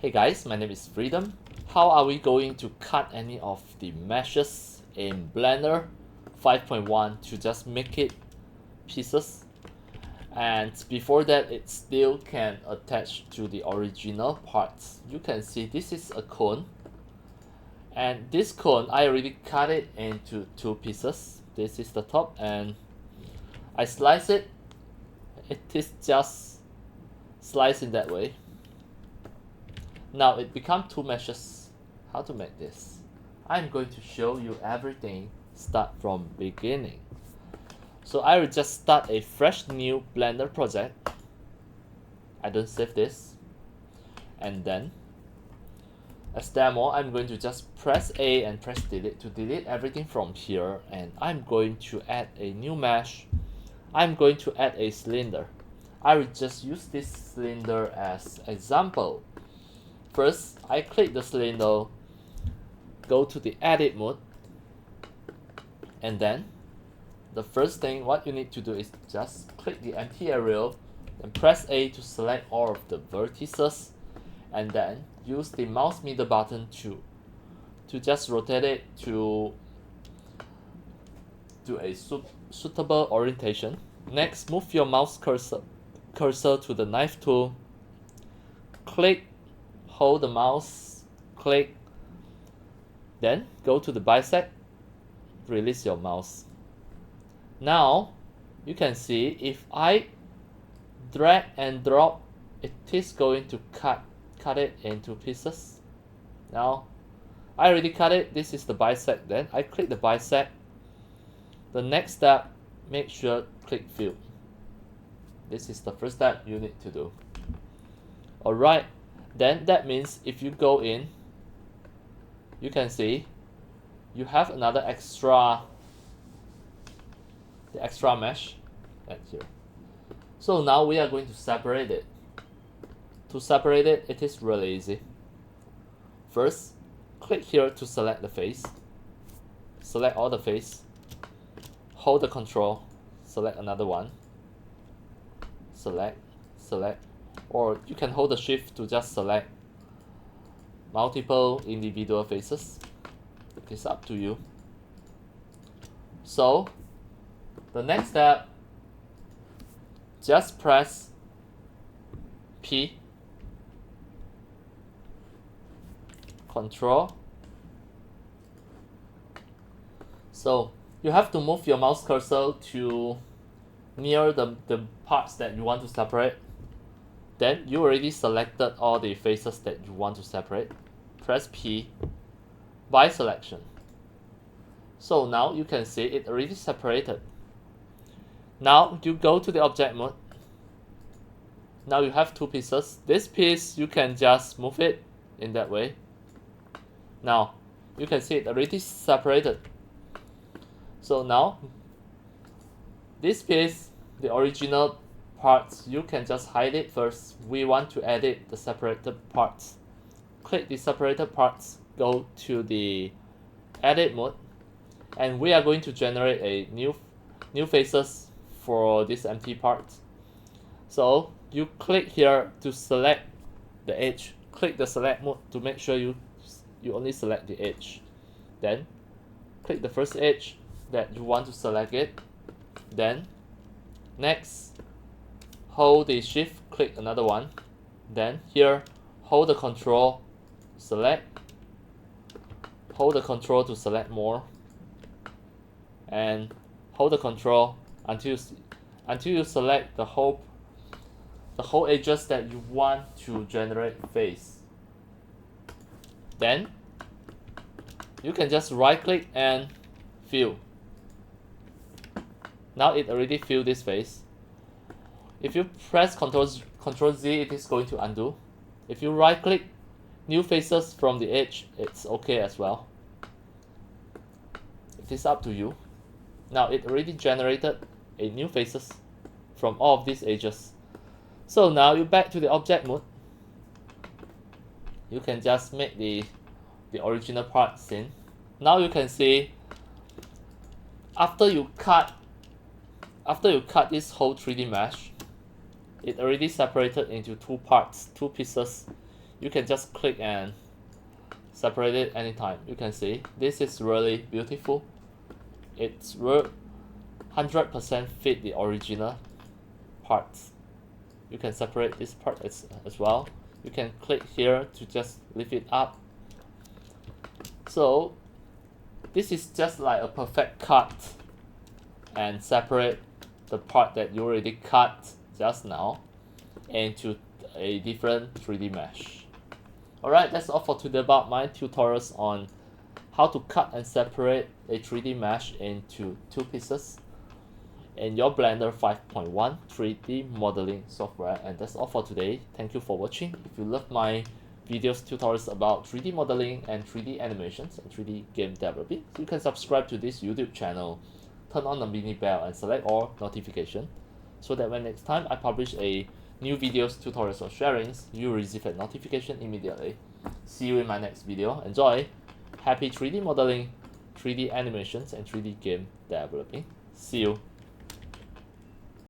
Hey guys, my name is Freedom. How are we going to cut any of the meshes in Blender 5.1 to just make it pieces? And before that, it still can attach to the original parts. You can see this is a cone, and this cone I already cut it into two pieces. This is the top, and I slice it. It is just sliced in that way. Now it becomes two meshes. How to make this? I'm going to show you everything start from beginning. So I will just start a fresh new Blender project. I don't save this. And then as demo, I'm going to just press A and press delete to delete everything from here, and I'm going to add a new mesh. I'm going to add a cylinder. I will just use this cylinder as example. First, I click the cylinder, go to the edit mode, and then the first thing what you need to do is just click the empty area and press A to select all of the vertices, and then use the mouse middle button to just rotate it to a suitable orientation. Next, move your mouse cursor to the knife tool, click, hold the mouse, click, then go to the bisect, release your mouse. Now you can see if I drag and drop, it is going to cut it into pieces. Now I already cut it. This is the bisect. Then I click the bisect. The next step, make sure click fill. This is the first step you need to do. Alright, then that means if you go in, you can see you have another extra mesh right here. So now we are going to separate it. To separate it, it is really easy. First, click here to select the face. Select all the face. Hold the control. Select another one. Select. Or you can hold the shift to just select multiple individual faces. It is up to you. So the next step, just press P, Control. So you have to move your mouse cursor to near the parts that you want to separate. Then you already selected all the faces that you want to separate. Press P by selection. So now you can see it already separated. Now you go to the object mode. Now you have two pieces. This piece you can just move it in that way. Now you can see it already separated. So now this piece, the original parts, you can just hide it first. We want to edit the separated parts. Click the separated parts, go to the edit mode, and we are going to generate a new faces for this empty part. So you click here to select the edge. Click the select mode to make sure you only select the edge. Then click the first edge that you want to select it. Then next, hold the shift, click another one. Then here, hold the control, select. Hold the control to select more, and hold the control until you select the whole edges that you want to generate face. Then you can just right click and fill. Now it already filled this face. If you press Ctrl Z, it is going to undo. If you right click new faces from the edge, it's okay as well. It is up to you. Now it already generated a new faces from all of these edges. So now you back to the object mode. You can just make the original parts in. Now you can see after you cut this whole 3D mesh, it already separated into two parts, two pieces. you can just click and separate it anytime. You can see this is really beautiful. It's 100% fit the original parts. You can separate this part as well. You can click here to just lift it up. So this is just like a perfect cut and separate the part that you already cut just now into a different 3D mesh. Alright, that's all for today about my tutorials on how to cut and separate a 3D mesh into two pieces in your Blender 5.1 3D modeling software. And that's all for today. Thank you for watching. If you love my videos tutorials about 3D modeling and 3D animations and 3D game developing, you can subscribe to this YouTube channel, turn on the mini bell and select all notification so that when next time I publish a new videos, tutorials or sharings, you will receive a notification immediately. See you in my next video. Enjoy! Happy 3D modeling, 3D animations and 3D game developing. See you!